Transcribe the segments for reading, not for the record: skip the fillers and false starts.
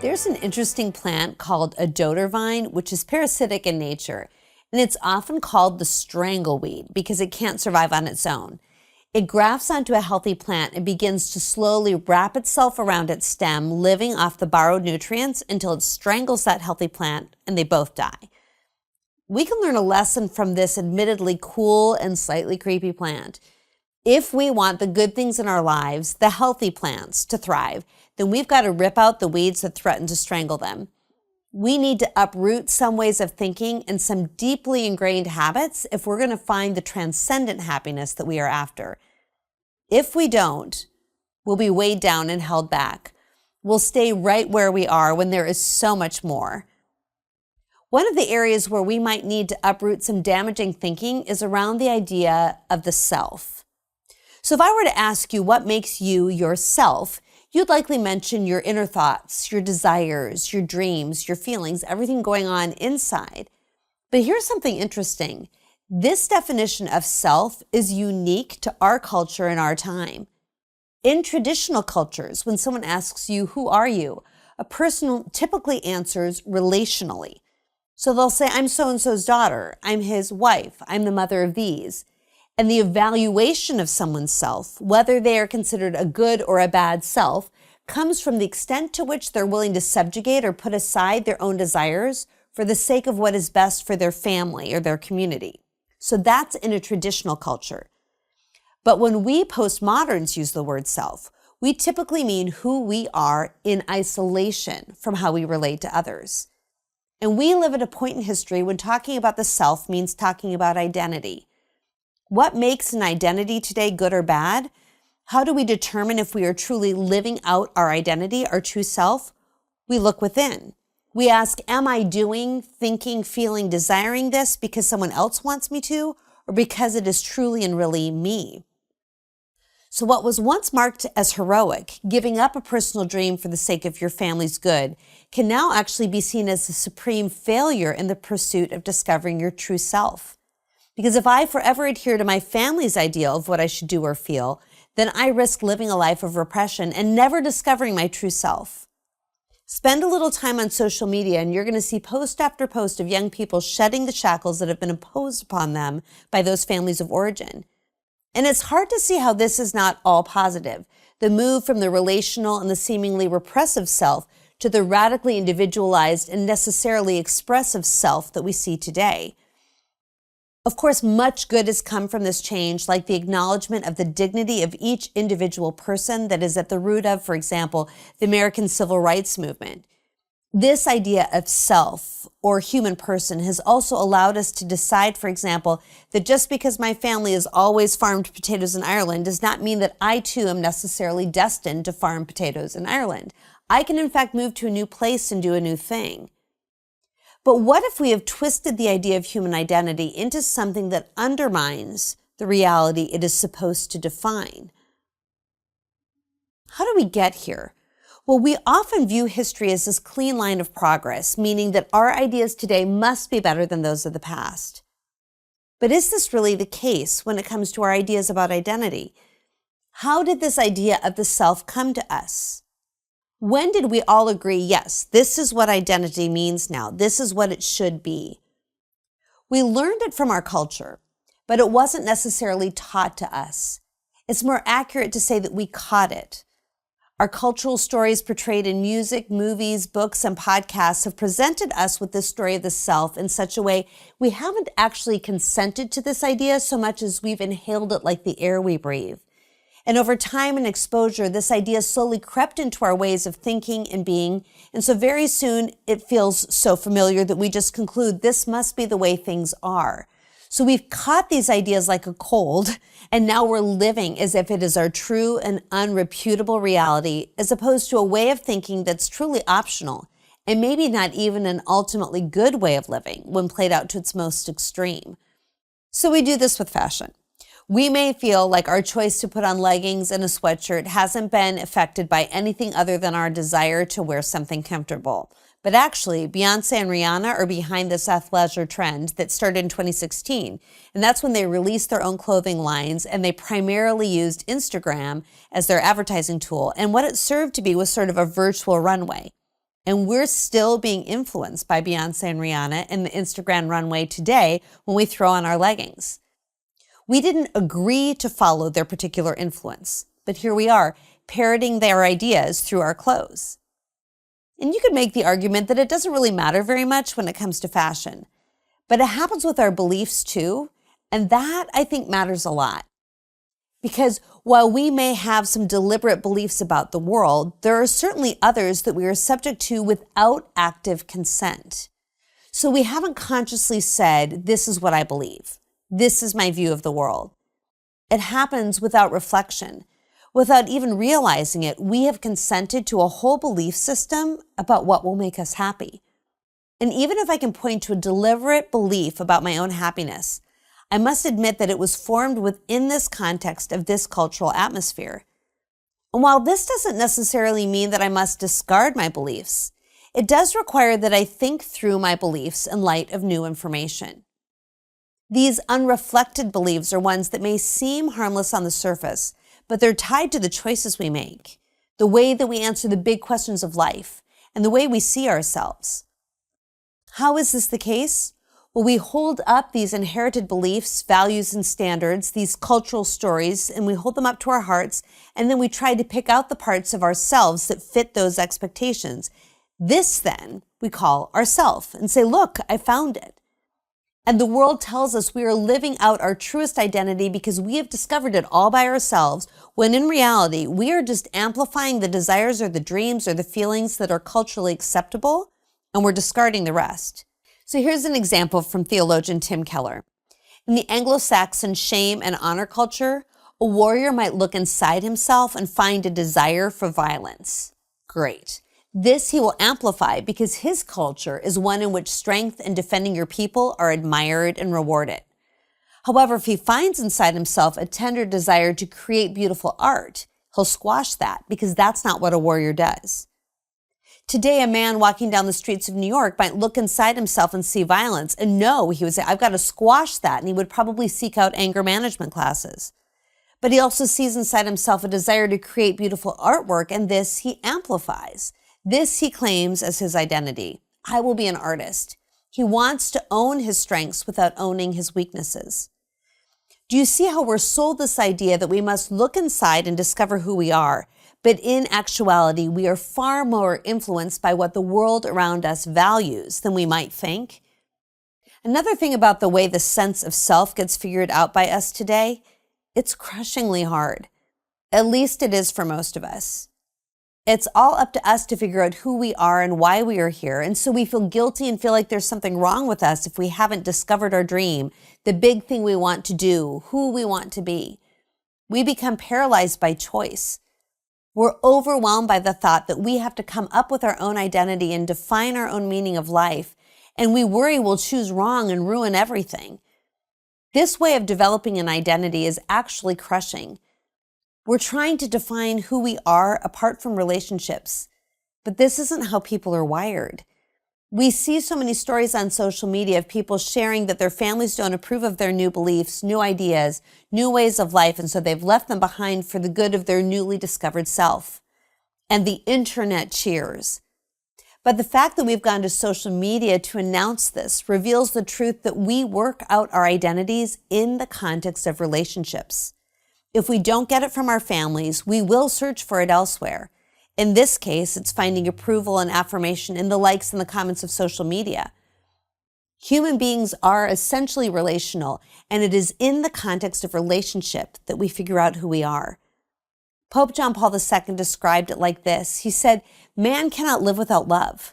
There's an interesting plant called a dodder vine, which is parasitic in nature, and it's often called the strangle weed because it can't survive on its own. It grafts onto a healthy plant and begins to slowly wrap itself around its stem, living off the borrowed nutrients until it strangles that healthy plant and they both die. We can learn a lesson from this admittedly cool and slightly creepy plant. If we want the good things in our lives, the healthy plants, to thrive, then we've got to rip out the weeds that threaten to strangle them. We need to uproot some ways of thinking and some deeply ingrained habits if we're going to find the transcendent happiness that we are after. If we don't, we'll be weighed down and held back. We'll stay right where we are when there is so much more. One of the areas where we might need to uproot some damaging thinking is around the idea of the self. So if I were to ask you what makes you yourself, you'd likely mention your inner thoughts, your desires, your dreams, your feelings, everything going on inside. But here's something interesting. This definition of self is unique to our culture and our time. In traditional cultures, when someone asks you, "Who are you?" a person typically answers relationally. So they'll say, "I'm so-and-so's daughter, I'm his wife, I'm the mother of these." And the evaluation of someone's self, whether they are considered a good or a bad self, comes from the extent to which they're willing to subjugate or put aside their own desires for the sake of what is best for their family or their community. So that's in a traditional culture. But when we postmoderns use the word self, we typically mean who we are in isolation from how we relate to others. And we live at a point in history when talking about the self means talking about identity. What makes an identity today good or bad? How do we determine if we are truly living out our identity, our true self? We look within. We ask, am I doing, thinking, feeling, desiring this because someone else wants me to, or because it is truly and really me? So what was once marked as heroic, giving up a personal dream for the sake of your family's good, can now actually be seen as a supreme failure in the pursuit of discovering your true self. Because if I forever adhere to my family's ideal of what I should do or feel, then I risk living a life of repression and never discovering my true self. Spend a little time on social media and you're going to see post after post of young people shedding the shackles that have been imposed upon them by those families of origin. And it's hard to see how this is not all positive. The move from the relational and the seemingly repressive self to the radically individualized and necessarily expressive self that we see today. Of course, much good has come from this change, like the acknowledgement of the dignity of each individual person that is at the root of, for example, the American Civil Rights Movement. This idea of self or human person has also allowed us to decide, for example, that just because my family has always farmed potatoes in Ireland does not mean that I too am necessarily destined to farm potatoes in Ireland. I can in fact move to a new place and do a new thing. But what if we have twisted the idea of human identity into something that undermines the reality it is supposed to define? How do we get here? Well, we often view history as this clean line of progress, meaning that our ideas today must be better than those of the past. But is this really the case when it comes to our ideas about identity? How did this idea of the self come to us? When did we all agree, yes, this is what identity means now, this is what it should be? We learned it from our culture, but it wasn't necessarily taught to us. It's more accurate to say that we caught it. Our cultural stories portrayed in music, movies, books, and podcasts have presented us with this story of the self in such a way we haven't actually consented to this idea so much as we've inhaled it like the air we breathe. And over time and exposure, this idea slowly crept into our ways of thinking and being. And so very soon it feels so familiar that we just conclude this must be the way things are. So we've caught these ideas like a cold, and now we're living as if it is our true and unreputable reality, as opposed to a way of thinking that's truly optional, and maybe not even an ultimately good way of living when played out to its most extreme. So we do this with fashion. We may feel like our choice to put on leggings and a sweatshirt hasn't been affected by anything other than our desire to wear something comfortable. But actually, Beyonce and Rihanna are behind this athleisure trend that started in 2016. And that's when they released their own clothing lines, and they primarily used Instagram as their advertising tool. And what it served to be was sort of a virtual runway. And we're still being influenced by Beyonce and Rihanna and the Instagram runway today when we throw on our leggings. We didn't agree to follow their particular influence, but here we are, parroting their ideas through our clothes. And you could make the argument that it doesn't really matter very much when it comes to fashion, but it happens with our beliefs too, and that I think matters a lot. Because while we may have some deliberate beliefs about the world, there are certainly others that we are subject to without active consent. So we haven't consciously said, this is what I believe. This is my view of the world. It happens without reflection. Without even realizing it, we have consented to a whole belief system about what will make us happy. And even if I can point to a deliberate belief about my own happiness, I must admit that it was formed within this context of this cultural atmosphere. And while this doesn't necessarily mean that I must discard my beliefs, it does require that I think through my beliefs in light of new information. These unreflected beliefs are ones that may seem harmless on the surface, but they're tied to the choices we make, the way that we answer the big questions of life, and the way we see ourselves. How is this the case? Well, we hold up these inherited beliefs, values, and standards, these cultural stories, and we hold them up to our hearts, and then we try to pick out the parts of ourselves that fit those expectations. This, then, we call ourself and say, look, I found it. And the world tells us we are living out our truest identity because we have discovered it all by ourselves, when in reality, we are just amplifying the desires or the dreams or the feelings that are culturally acceptable, and we're discarding the rest. So here's an example from theologian Tim Keller. In the Anglo-Saxon shame and honor culture, a warrior might look inside himself and find a desire for violence. Great. This he will amplify because his culture is one in which strength and defending your people are admired and rewarded. However, if he finds inside himself a tender desire to create beautiful art, he'll squash that because that's not what a warrior does. Today, a man walking down the streets of New York might look inside himself and see violence and know, he would say, I've got to squash that, and he would probably seek out anger management classes. But he also sees inside himself a desire to create beautiful artwork, and this he amplifies. This he claims as his identity. I will be an artist. He wants to own his strengths without owning his weaknesses. Do you see how we're sold this idea that we must look inside and discover who we are? But in actuality, we are far more influenced by what the world around us values than we might think. Another thing about the way the sense of self gets figured out by us today, it's crushingly hard. At least it is for most of us. It's all up to us to figure out who we are and why we are here. And so we feel guilty and feel like there's something wrong with us if we haven't discovered our dream, the big thing we want to do, who we want to be. We become paralyzed by choice. We're overwhelmed by the thought that we have to come up with our own identity and define our own meaning of life, and we worry we'll choose wrong and ruin everything. This way of developing an identity is actually crushing. We're trying to define who we are apart from relationships, but this isn't how people are wired. We see so many stories on social media of people sharing that their families don't approve of their new beliefs, new ideas, new ways of life, and so they've left them behind for the good of their newly discovered self. And the internet cheers. But the fact that we've gone to social media to announce this reveals the truth that we work out our identities in the context of relationships. If we don't get it from our families, we will search for it elsewhere. In this case, it's finding approval and affirmation in the likes and the comments of social media. Human beings are essentially relational, and it is in the context of relationship that we figure out who we are. Pope John Paul II described it like this. He said, man cannot live without love.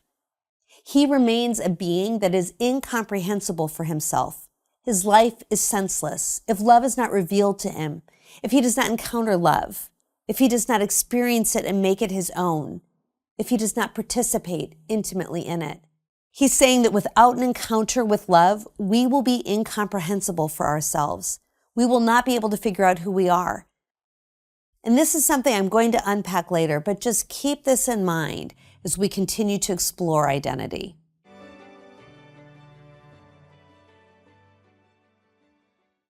He remains a being that is incomprehensible for himself. His life is senseless if love is not revealed to him, if he does not encounter love, if he does not experience it and make it his own, if he does not participate intimately in it. He's saying that without an encounter with love, we will be incomprehensible for ourselves. We will not be able to figure out who we are. And this is something I'm going to unpack later, but just keep this in mind as we continue to explore identity.